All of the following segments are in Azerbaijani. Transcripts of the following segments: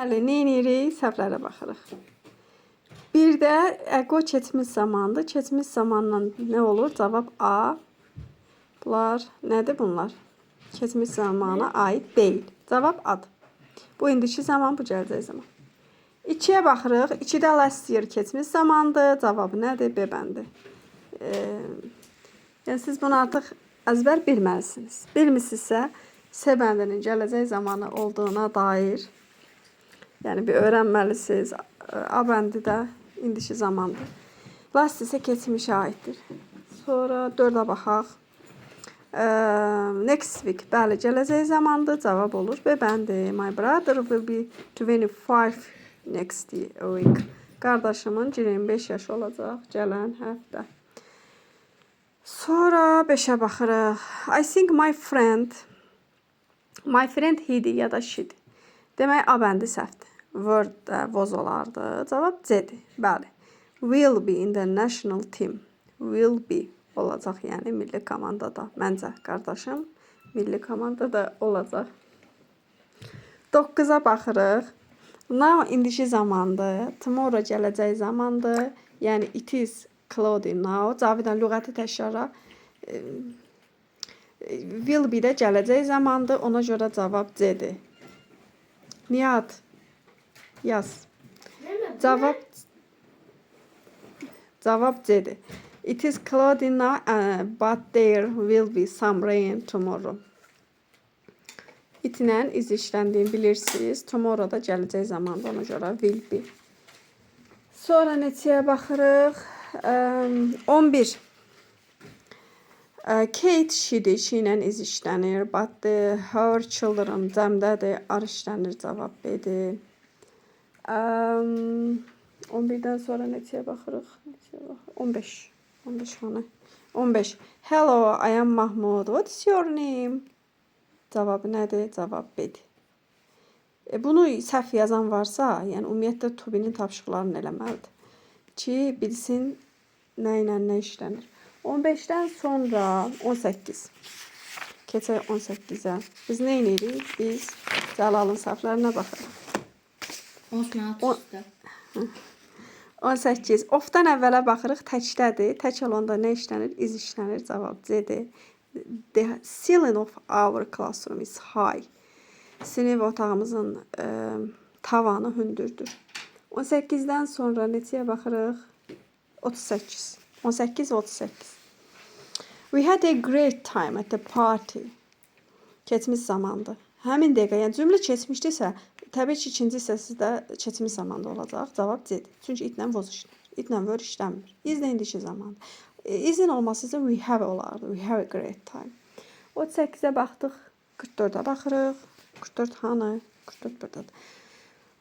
Bəli, neynirik? Səhvlərə baxırıq. Bir də əqo keçmiş zamandır. Keçmiş zamanla nə olur? Cavab A. Bunlar nədir bunlar? Keçmiş zamana aid deyil. Cavab A'dır. Bu indiki zaman, bu gələcək zaman. 2-yə baxırıq. 2-də last year keçmiş zamandır. Cavabı nədir? B bəndi. Yəni siz bunu artıq əzbər bilməlisiniz. Bilmirsinizsə, C bəndinin gələcək zamanı olduğuna dair yəni bir öyrənməlisiniz. A bəndi də indiki zamandır. Last isə keçmişə aiddir. Sonra 4-ə baxaq. Next week. Bəli, gələcək zamandır. Cavab olur. B bəndi. My brother will be 25 next week. Qardaşımın 25 yaşı olacaq gələn həftə. Sonra 5-ə baxırıq. I think my friend he-dir ya da she-dir. Demək, A bəndi səhvdir. Word də was olardı. Cavab C-dir. Bəli. Will be in the national team. Will be olacaq, yəni milli komandada. Məncə qardaşım milli komandada olacaq. 9-a baxırıq. Now indiki zamandır. Tomorrow gələcək zamandır. Yəni it is cloudy now. Cavidan lüğəti təkrara. Will be də gələcək zamandır. Ona görə cavab C-dir. Nihat yaz. Cavab C-dir. It is cloudy now, but there will be some rain tomorrow. İtinən iz işləndiyini bilirsiniz. Tomorrow da gələcək zamanda, ona görə will be. Sonra neçəyə baxırıq? 11. Kate she-dir, she ilə iz işlənir. But her children cəmdədir, ar işlənir, cavab B-dir. 11-dən sonra neçəyə baxırıq? 15. 15. Hello, I am Mahmud. What is your name? Cavabı nədir? Cavab B-dir. Bunu səhv yazan varsa, yəni ümumiyyətlə Tubinin tapşırıqlarını eləməlidir ki, bilsin nə ilə nə işlənir. 15-dən sonra 18. Keçək 18-ə. Biz nə edirik? Biz Cəlalın səhvlərinə baxırıq. 18. Of-dan əvvələ baxırıq, təkdədir. Tək olanda nə işlənir? İz işlənir. Cavab C-dir. The ceiling of our classroom is high. Sinif otağımızın tavanı hündürdür. 18-dən sonra neçəyə baxırıq? 38. 18 və 38. We had a great time at the party. Keçmiş zamandır. Həmin dəqiqə, yəni cümlə keçmişdirsə, təbii ki, ikinci hissəsi də keçmiş zamanda olacaq. Cavab C-dir. Çünki itlə was işlənir. İtlə were işlənmir. İz də indiki zamandır. İzin olması isə we have olardı. We have a great time. 38-ə baxdıq. 44-ə baxırıq. 44 hanı? 44 buradadır.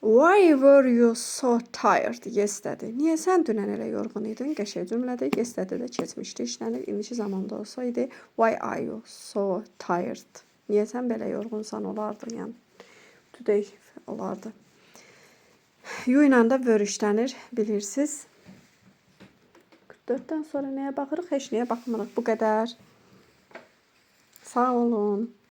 Why were you so tired yesterday? Niyə sən dünən elə yorğun idin? Qəşəng cümlədə yesterday də keçmişdi, işlənir. İndiki zamanda olsaydı why are you so tired? Niyə sən belə yorğunsan olardı? Yəni today olardı. You ilə də were işlənir, bilirsiniz. 44-dən sonra nəyə baxırıq? Heç nəyə baxmırıq. Bu qədər. Sağ olun.